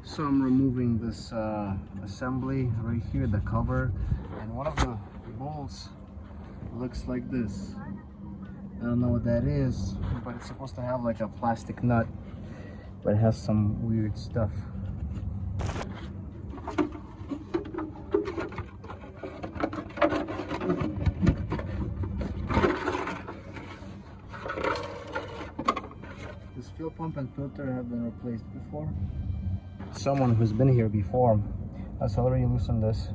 So I'm removing this assembly right here, the cover, and one of the bolts looks like this. I don't know what that is, but it's supposed to have like a plastic nut, but it has some weird stuff. This fuel pump and filter have been replaced before. Someone who's been here before has already loosened this.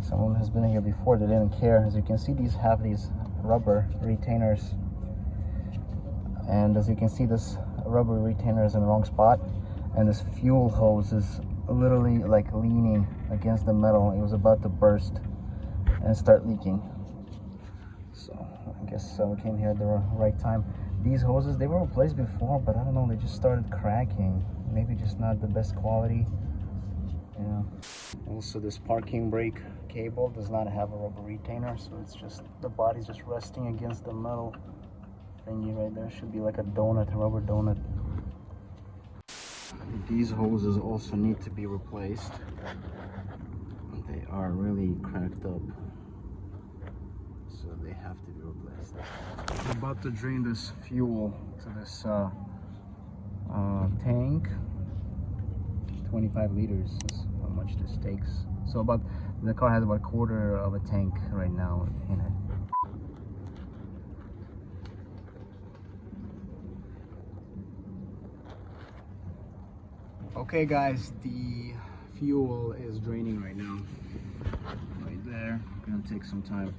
Someone has been here before, they didn't care. As you can see, these have these rubber retainers, and as you can see, this rubber retainer is in the wrong spot, and this fuel hose is literally like leaning against the metal. It was about to burst and start leaking. So I guess we came here at the right time. These hoses, they were replaced before, but I don't know, they just started cracking. Maybe just not the best quality. Yeah. Also, this parking brake cable does not have a rubber retainer, so it's just, the body's just resting against the metal thingy right there. Should be like a donut, a rubber donut. These hoses also need to be replaced. They are really cracked up, so they have to be replaced. I'm about to drain this fuel to this tank. 25 liters is how much this takes. So the car has about a quarter of a tank right now in it. Okay guys, the fuel is draining right now. Right there. Gonna take some time.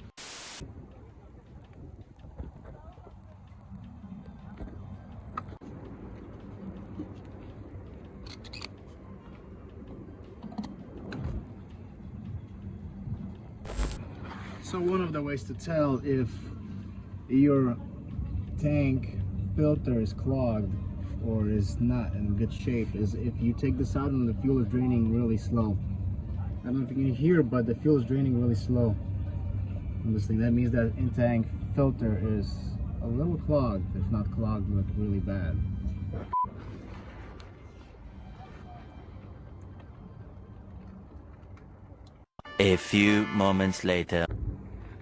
So one of the ways to tell if your tank filter is clogged or is not in good shape is if you take this out and the fuel is draining really slow. I don't know if you can hear, but the fuel is draining really slow on this thing. That means that in-tank filter is a little clogged. If not clogged, look really bad. A few moments later.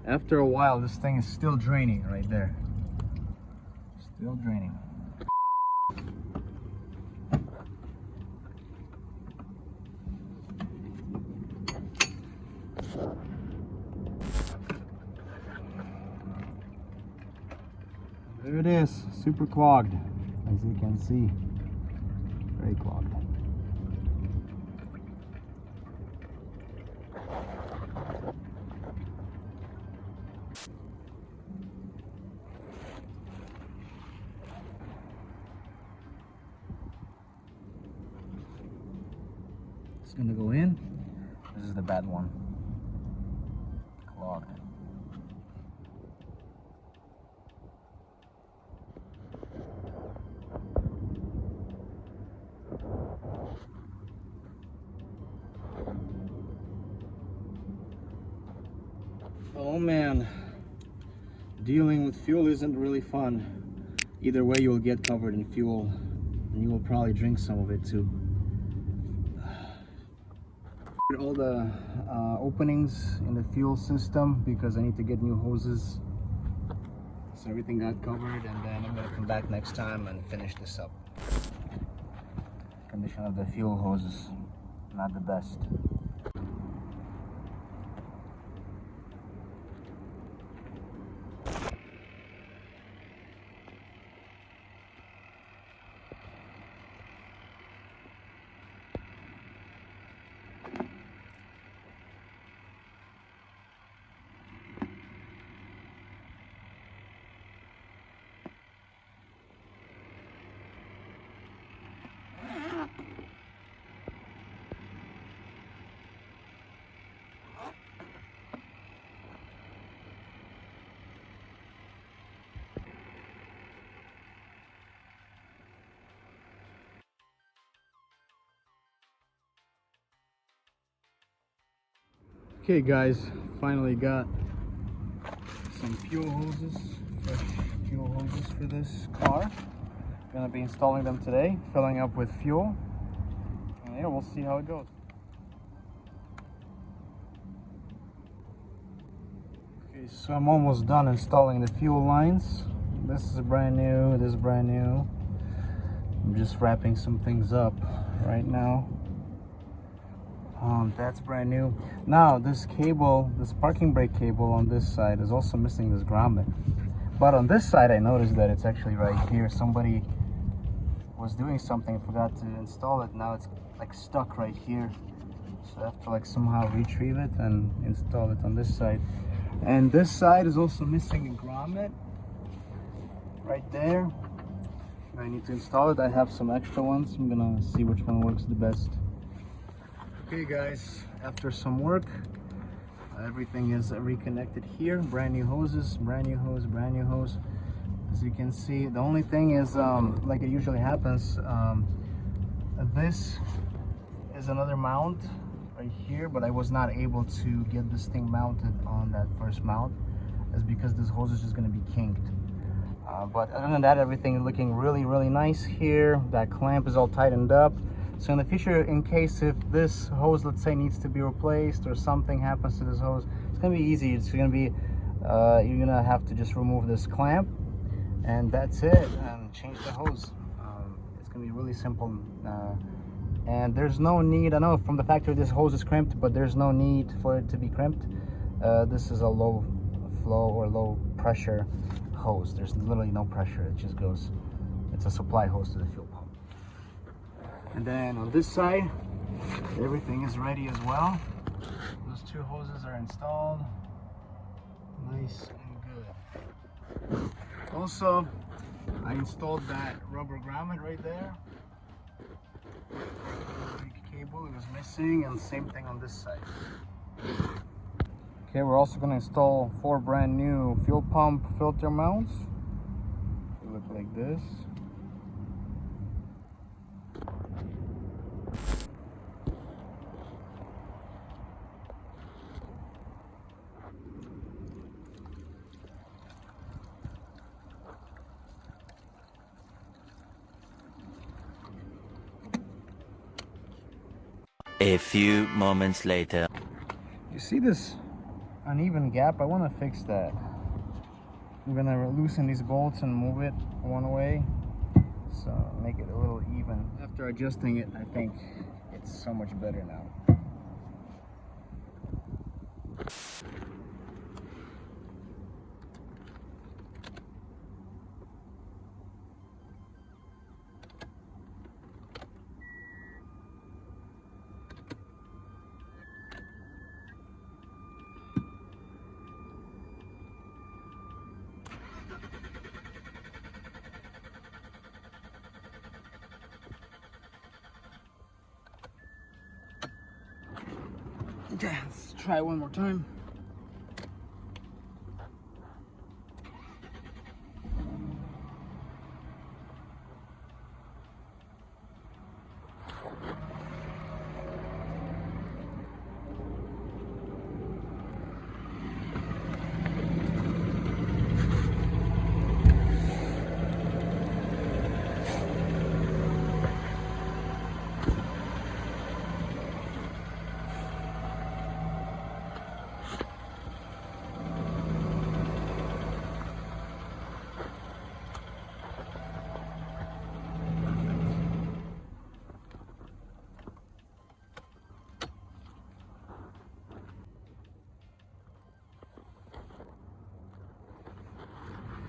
After a while, this thing is still draining right there. Still draining. There it is, super clogged, as you can see. Very clogged. It's gonna go in. This is the bad one. Clogged. Oh man, dealing with fuel isn't really fun. Either way, you will get covered in fuel, and you will probably drink some of it too. All the openings in the fuel system because I need to get new hoses. So everything got covered, and then I'm gonna come back next time and finish this up. Condition of the fuel hoses, not the best. Okay guys, finally got some fuel hoses, fresh fuel hoses for this car. Gonna be installing them today, filling up with fuel. And yeah, we'll see how it goes. Okay, so I'm almost done installing the fuel lines. This is brand new, this is brand new. I'm just wrapping some things up right now. That's brand new. Now this cable, this parking brake cable on this side is also missing this grommet. But on this side I noticed that it's actually right here. Somebody was doing something, forgot to install it. Now it's like stuck right here. So I have to like somehow retrieve it and install it on this side. And this side is also missing a grommet right there. I need to install it. I have some extra ones. I'm gonna see which one works the best. Okay guys, after some work, everything is reconnected here. Brand new hoses, brand new hose, brand new hose. As you can see, the only thing is, like it usually happens, this is another mount right here, but I was not able to get this thing mounted on that first mount. Is because this hose is just going to be kinked. But other than that, everything is looking really nice here. That clamp is all tightened up. So in the future, in case if this hose, let's say, needs to be replaced or something happens to this hose, it's going to be easy. It's going to be, you're going to have to just remove this clamp and that's it, and change the hose. It's going to be really simple. And there's no need, I know from the factory this hose is crimped, but there's no need for it to be crimped. This is a low flow or low pressure hose. There's literally no pressure. It just goes, it's a supply hose to the fuel pump. And then on this side, everything is ready as well. Those two hoses are installed. Nice and good. Also, I installed that rubber grommet right there. Big cable, it was missing, and same thing on this side. Okay, we're also going to install 4 brand new fuel pump filter mounts. They look like this. A few moments later. You see this uneven gap? I want to fix that. I'm gonna loosen these bolts and move it one way, so make it a little even. After adjusting it, I think it's so much better now. Okay, let's try one more time.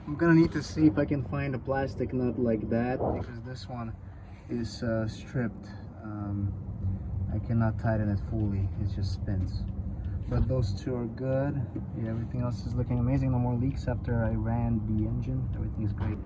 I'm gonna need to see if I can find a plastic nut like that, because this one is stripped. I cannot tighten it fully, it just spins. But those two are good. Yeah, everything else is looking amazing. No more leaks after I ran the engine. Everything is great.